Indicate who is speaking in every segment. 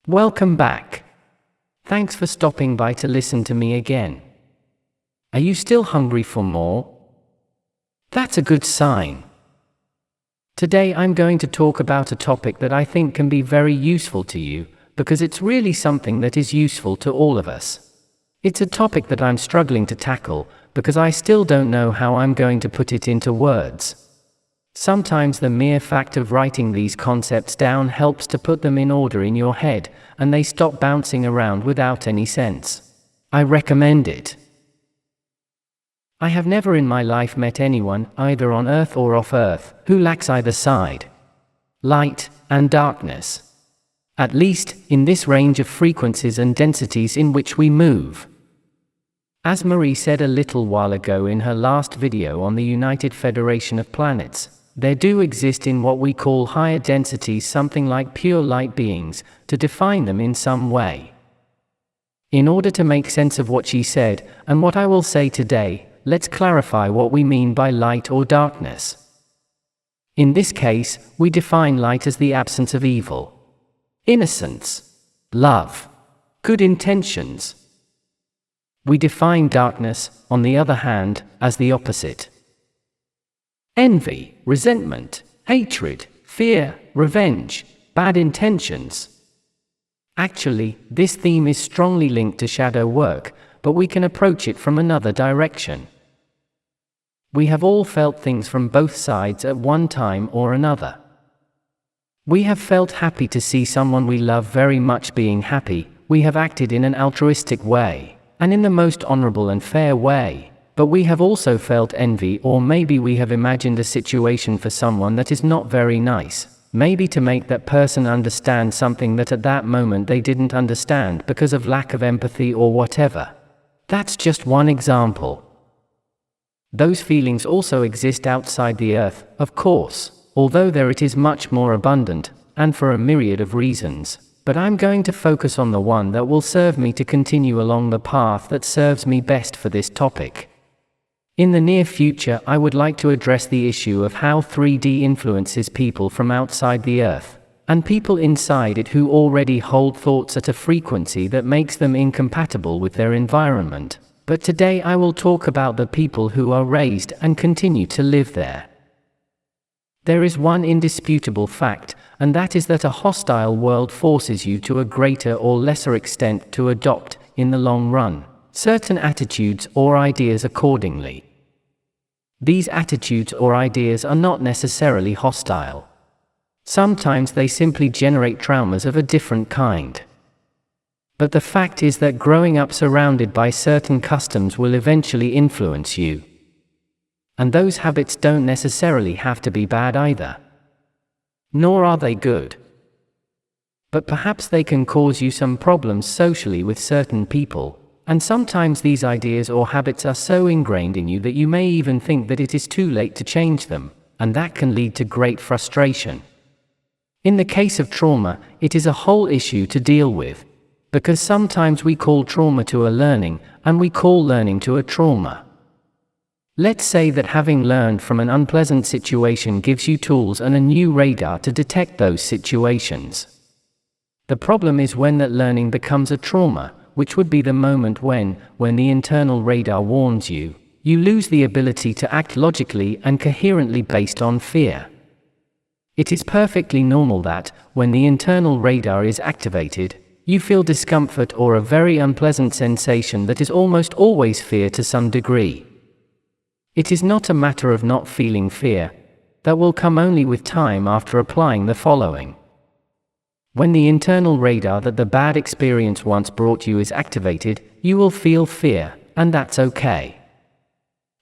Speaker 1: Welcome back. Thanks for stopping by to listen to me again. Are you still hungry for more? That's a good sign. Today I'm going to talk about a topic that I think can be very useful to you, because it's really something that is useful to all of us. It's a topic that I'm struggling to tackle, because I still don't know how I'm going to put it into words. Sometimes the mere fact of writing these concepts down helps to put them in order in your head, and they stop bouncing around without any sense. I recommend it. I have never in my life met anyone, either on Earth or off Earth, who lacks either side. Light and darkness. At least, in this range of frequencies and densities in which we move. As Marie said a little while ago in her last video on the United Federation of Planets, there do exist in what we call higher densities something like pure light beings, to define them in some way. In order to make sense of what she said, and what I will say today, let's clarify what we mean by light or darkness. In this case, we define light as the absence of evil, innocence, love, good intentions. We define darkness, on the other hand, as the opposite. Envy, resentment, hatred, fear, revenge, bad intentions. Actually, this theme is strongly linked to shadow work, but we can approach it from another direction. We have all felt things from both sides at one time or another. We have felt happy to see someone we love very much being happy, we have acted in an altruistic way, and in the most honorable and fair way. But we have also felt envy, or maybe we have imagined a situation for someone that is not very nice, maybe to make that person understand something that at that moment they didn't understand because of lack of empathy or whatever. That's just one example. Those feelings also exist outside the Earth, of course, although there it is much more abundant, and for a myriad of reasons. But I'm going to focus on the one that will serve me to continue along the path that serves me best for this topic. In the near future, I would like to address the issue of how 3D influences people from outside the Earth, and people inside it who already hold thoughts at a frequency that makes them incompatible with their environment. But today I will talk about the people who are raised and continue to live there. There is one indisputable fact, and that is that a hostile world forces you to a greater or lesser extent to adopt, in the long run, certain attitudes or ideas accordingly. These attitudes or ideas are not necessarily hostile. Sometimes they simply generate traumas of a different kind. But the fact is that growing up surrounded by certain customs will eventually influence you. And those habits don't necessarily have to be bad either. Nor are they good. But perhaps they can cause you some problems socially with certain people, and sometimes these ideas or habits are so ingrained in you that you may even think that it is too late to change them, and that can lead to great frustration. In the case of trauma, it is a whole issue to deal with, because sometimes we call trauma to a learning, and we call learning to a trauma. Let's say that having learned from an unpleasant situation gives you tools and a new radar to detect those situations. The problem is when that learning becomes a trauma, which would be the moment when the internal radar warns you, you lose the ability to act logically and coherently based on fear. It is perfectly normal that, when the internal radar is activated, you feel discomfort or a very unpleasant sensation that is almost always fear to some degree. It is not a matter of not feeling fear. That will come only with time after applying the following. When the internal radar that the bad experience once brought you is activated, you will feel fear, and that's okay.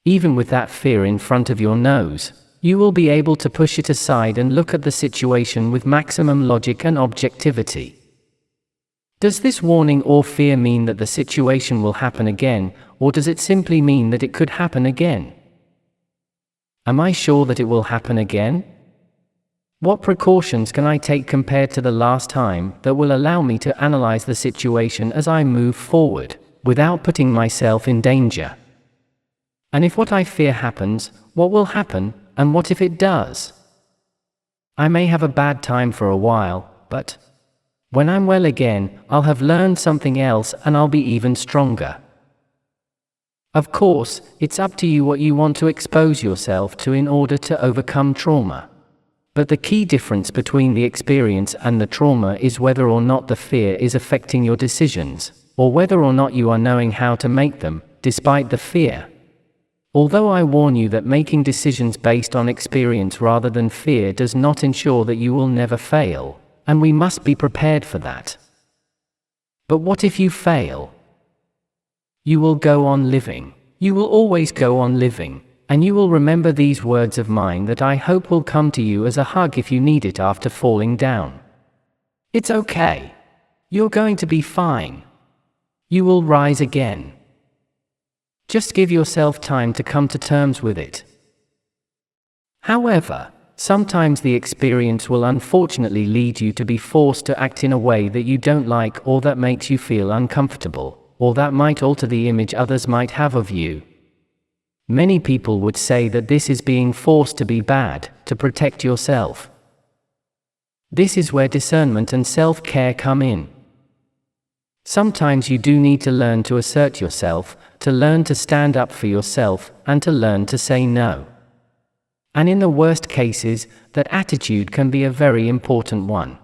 Speaker 1: Even with that fear in front of your nose, you will be able to push it aside and look at the situation with maximum logic and objectivity. Does this warning or fear mean that the situation will happen again, or does it simply mean that it could happen again? Am I sure that it will happen again? What precautions can I take compared to the last time that will allow me to analyze the situation as I move forward, without putting myself in danger? And if what I fear happens, what will happen, and what if it does? I may have a bad time for a while, but When I'm well again, I'll have learned something else and I'll be even stronger. Of course, it's up to you what you want to expose yourself to in order to overcome trauma. But the key difference between the experience and the trauma is whether or not the fear is affecting your decisions, or whether or not you are knowing how to make them, despite the fear. Although I warn you that making decisions based on experience rather than fear does not ensure that you will never fail, and we must be prepared for that. But what if you fail? You will go on living. You will always go on living, and you will remember these words of mine that I hope will come to you as a hug if you need it after falling down. It's okay. You're going to be fine. You will rise again. Just give yourself time to come to terms with it. However, sometimes the experience will unfortunately lead you to be forced to act in a way that you don't like or that makes you feel uncomfortable, or that might alter the image others might have of you. Many people would say that this is being forced to be bad, to protect yourself. This is where discernment and self-care come in. Sometimes you do need to learn to assert yourself, to learn to stand up for yourself, and to learn to say no. And in the worst cases, that attitude can be a very important one.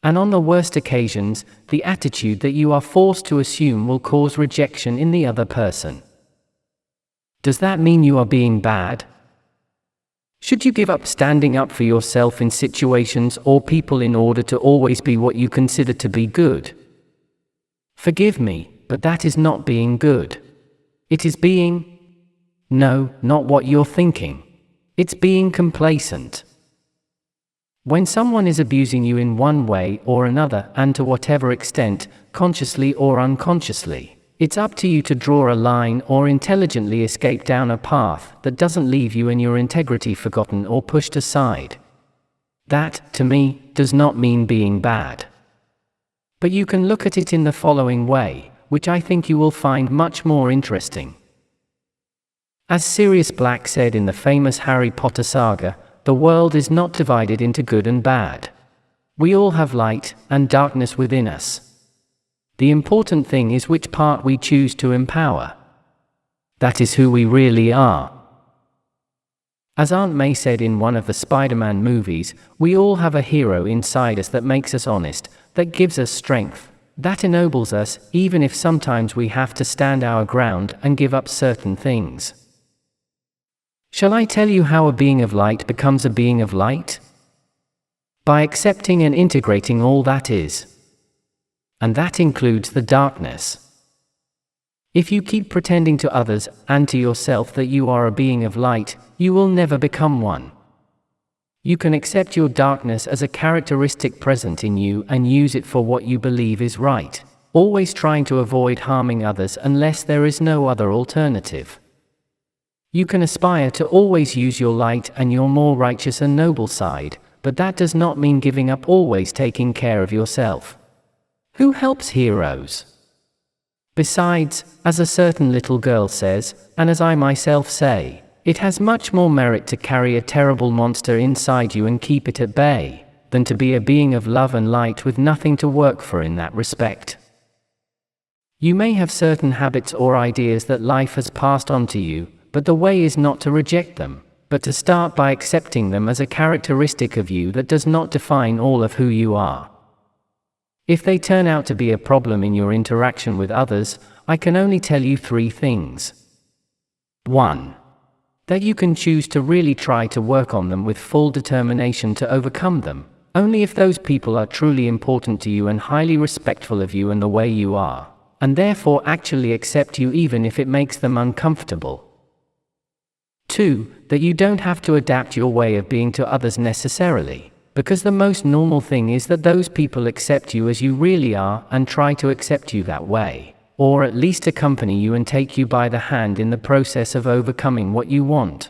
Speaker 1: And on the worst occasions, the attitude that you are forced to assume will cause rejection in the other person. Does that mean you are being bad? Should you give up standing up for yourself in situations or people in order to always be what you consider to be good? Forgive me, but that is not being good. It is being... No, not what you're thinking. It's being complacent. When someone is abusing you in one way or another, and to whatever extent, consciously or unconsciously, it's up to you to draw a line or intelligently escape down a path that doesn't leave you and your integrity forgotten or pushed aside. That, to me, does not mean being bad. But you can look at it in the following way, which I think you will find much more interesting. As Sirius Black said in the famous Harry Potter saga, the world is not divided into good and bad. We all have light and darkness within us. The important thing is which part we choose to empower. That is who we really are. As Aunt May said in one of the Spider-Man movies, we all have a hero inside us that makes us honest, that gives us strength, that ennobles us, even if sometimes we have to stand our ground and give up certain things. Shall I tell you how a being of light becomes a being of light? By accepting and integrating all that is. And that includes the darkness. If you keep pretending to others and to yourself that you are a being of light, you will never become one. You can accept your darkness as a characteristic present in you and use it for what you believe is right, always trying to avoid harming others unless there is no other alternative. You can aspire to always use your light and your more righteous and noble side, but that does not mean giving up always taking care of yourself. Who helps heroes? Besides, as a certain little girl says, and as I myself say, it has much more merit to carry a terrible monster inside you and keep it at bay, than to be a being of love and light with nothing to work for in that respect. You may have certain habits or ideas that life has passed on to you, but the way is not to reject them, but to start by accepting them as a characteristic of you that does not define all of who you are. If they turn out to be a problem in your interaction with others, I can only tell you 3 things. 1. That you can choose to really try to work on them with full determination to overcome them, only if those people are truly important to you and highly respectful of you and the way you are, and therefore actually accept you even if it makes them uncomfortable. 2. That you don't have to adapt your way of being to others necessarily, because the most normal thing is that those people accept you as you really are and try to accept you that way, or at least accompany you and take you by the hand in the process of overcoming what you want.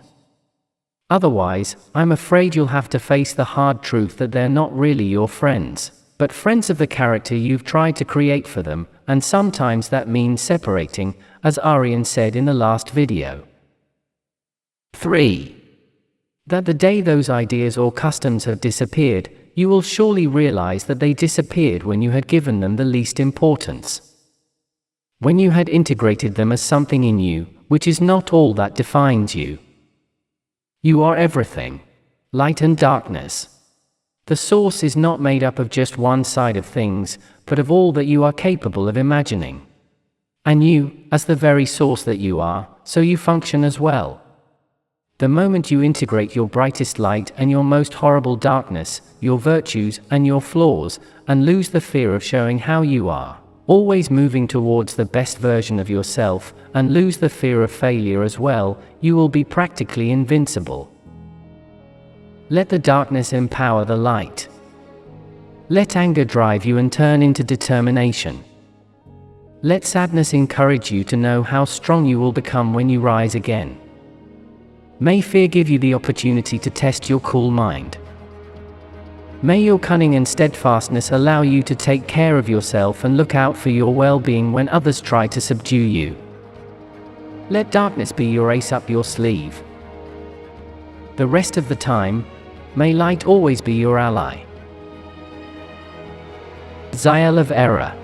Speaker 1: Otherwise, I'm afraid you'll have to face the hard truth that they're not really your friends, but friends of the character you've tried to create for them, and sometimes that means separating, as Arian said in the last video. 3. That the day those ideas or customs have disappeared, you will surely realize that they disappeared when you had given them the least importance. When you had integrated them as something in you, which is not all that defines you. You are everything. Light and darkness. The source is not made up of just one side of things, but of all that you are capable of imagining. And you, as the very source that you are, so you function as well. The moment you integrate your brightest light and your most horrible darkness, your virtues and your flaws, and lose the fear of showing how you are, always moving towards the best version of yourself, and lose the fear of failure as well, you will be practically invincible. Let the darkness empower the light. Let anger drive you and turn into determination. Let sadness encourage you to know how strong you will become when you rise again. May fear give you the opportunity to test your cool mind. May your cunning and steadfastness allow you to take care of yourself and look out for your well-being when others try to subdue you. Let darkness be your ace up your sleeve. The rest of the time, may light always be your ally. Za'el of error.